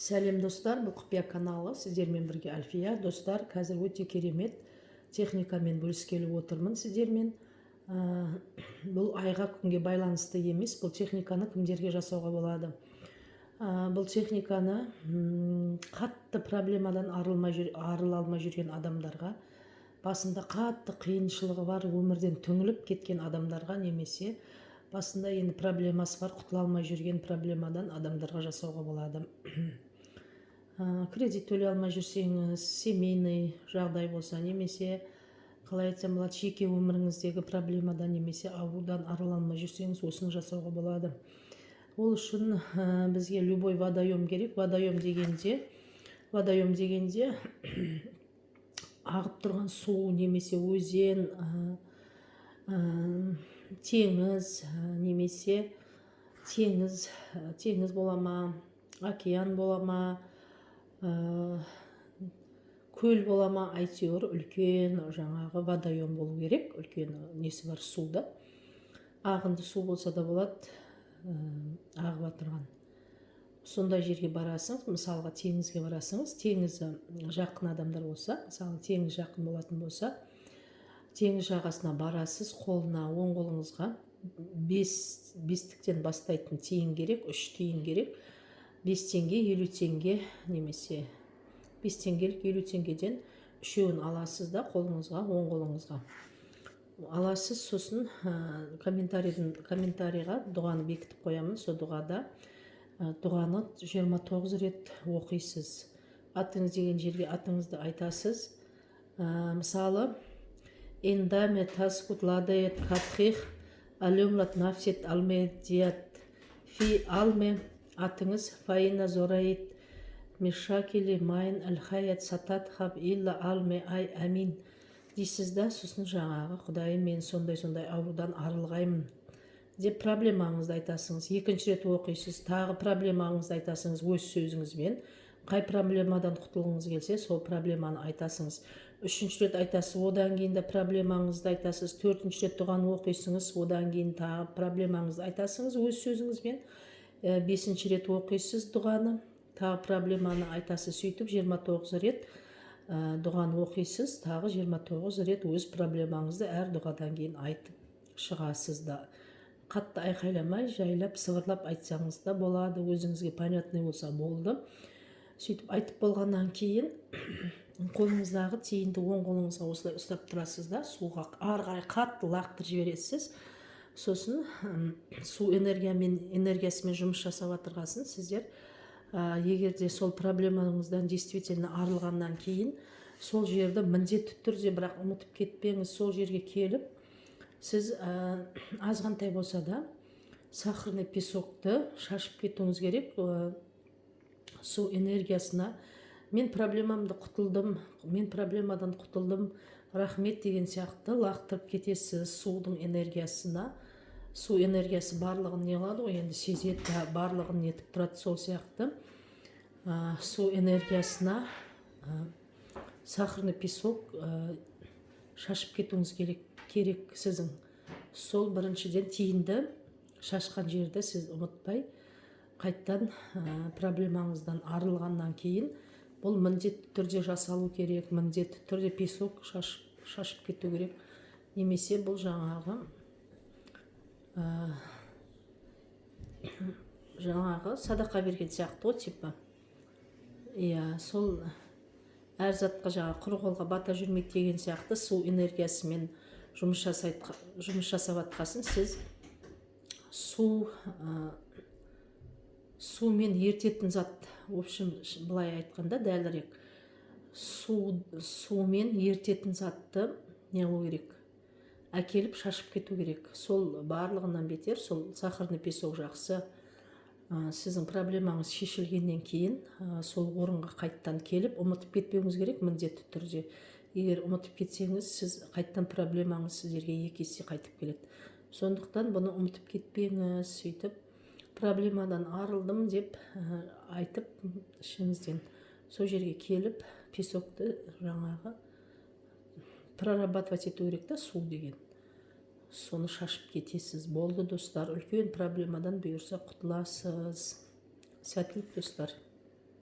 Сәлем достар, бұл құпия каналы, сіздермен бірге Альфия. Достар, қазір өте керемет техникамен бөліскелі отырмын сіздермен. Бұл айға күнге байланысты емес, бұл техниканы кімдерге жасауға болады. Бұл техниканы қатты проблемадан арыла алмай жүрген адамдарға, басында қатты қиыншылығы бар, өмірден түңіліп кеткен адамдарға, немесе басында енді проблемасы бар, құтыла алмай жүрген проблемадан адамдарға жасауға болады. Кредит төлей алмай жүрсеңіз, семейный жағдай болса, немесе қалай айтсам болады, жеке өміріңіздегі проблемадан немесе аурудан арыла алмай жүрсеңіз, осыны жасауға болады. Ол үшін бізге любой водоем керек. Водоем дегенде ағып тұрған су, немесе өзен, теңіз, немесе теңіз бола ма, океан бола ма, көл бола ма, әйтеуір үлкен жаңағы водоем болу керек. Үлкен несі бар, суда. Ағынды су болса да болады, ағып отырған. Сондай жерге барасыңыз, мысалға теңізге барасыңыз. Теңізі жақын адамдар болса, мысалы теңіз жақын болатын болса, теңіз жағасына барасыз, қолына, оң қолыңызға бестіктен бастайтын тиын керек, 3 тиын керек. 5 теңге, 50 теңге, немесе 5 теңгелік 50 теңгеден үшеуін аласыз да қолыңызға, оң қолыңызға аласыз. Сосын комментарийға дұғаны бекітіп қоямын. Сол дұғада дұғаны 29 рет оқисыз. Атыңыз деген жерге атыңызды айтасыз. Мысалы, эндаме таскут ладает катхих алюмлат нафсет алмедият фи алме. Атыңыз фаина зораит мишакили майн алхаят сатат хаб илла алме ай амин дейсіз да. Сосын жаңағы Құдайым, мен сондай аурудан арылғаймын деп проблемаңызды айтасыңыз. Екінші рет оқисыз, тағы проблемаңызды айтасыңыз өз сөзіңізбен. Қай проблемадан құтылғыңыз келсе, сол проблеманы айтасыңыз. Үшінші рет айтасыз, одан кейін де проблемаңызды айтасыз. Төртінші рет дұғаны оқисыңыз, одан кейін тағы проблемаңызды айтасыңыз өз сөзіңізбен. Бесінші рет оқисыз дұғаны, тағы проблеманы айтасыз. Сөйтіп 29 рет дұғаны оқисыз, тағы 29 рет өз проблемаңызды әр дұғадан кейін айтып шығасыз да. Қатты айқайламай, жайлап, сыбырлап айтсаңыз да болады, өзіңізге понятный болса болды. Сөйтіп айтып болғаннан кейін қолыңыздағы тиынды оң қолыңызға осылай ұстап тұрасыз да, суға ары қарай қатты лақтырып жібересіз. Сосын су энергиясымен жұмыс жасап отырғасын сіздер. Егерде сол проблемаңыздан действительно арылғаннан кейін, сол жерді міндетті түрде, бірақ ұмытып кетпеңіз, сол жерге келіп, сіз азғантай болса да сахарный песокты шашып кетуіңіз керек. Су энергиясына мен проблемадан құтылдым, рахмет деген сияқты лақтырып кетесіз судың энергиясына. Су энергиясы барлығын не қылады ғой, енді сезеді, барлығын нетіп тұрады. Сол сияқты су энергиясына сахарный песок шашып кетуіңіз керек сіздің. Сол біріншіден тиынды шашқан жерді сіз ұмытпай, қайттан проблемаңыздан арылғаннан кейін бұл міндетті түрде жасалу керек, міндетті түрде песок шашып кету керек. Немесе бұл жаңағы садақа берген сияқты ғой, типа. Сол әр затқа жаңағы құр қолға бата жүрмейді деген сияқты су энергиясымен жұмыс жасап атқасын. Сіз сумен ертетін зат, в общем, былай айтқанда дәлірек, сумен ертетін затты не қылу керек, әкеліп шашып кету керек. Сол барлығынан бетер, сол сахарный песок жақсы. Сіздің проблемаңыз шешілгеннен кейін сол орынға қайттан келіп, ұмытып кетпеуіңіз керек міндетті түрде. Егер ұмытып кетсеңіз, сіз қайттан проблемаңыз сіздерге 2 есе қайтып келеді. Сондықтан бұны ұмытып кетпеңіз. Сөйтіп проблемадан арылдым деп айтып ішіңізден сол жерге келіп, песокты жаңағы прорабатывать ету керек та, су деген. Соны шашып кетесіз. Болды достар, үлкен проблемадан бұйырса құтыласыз. Сәттілік достар.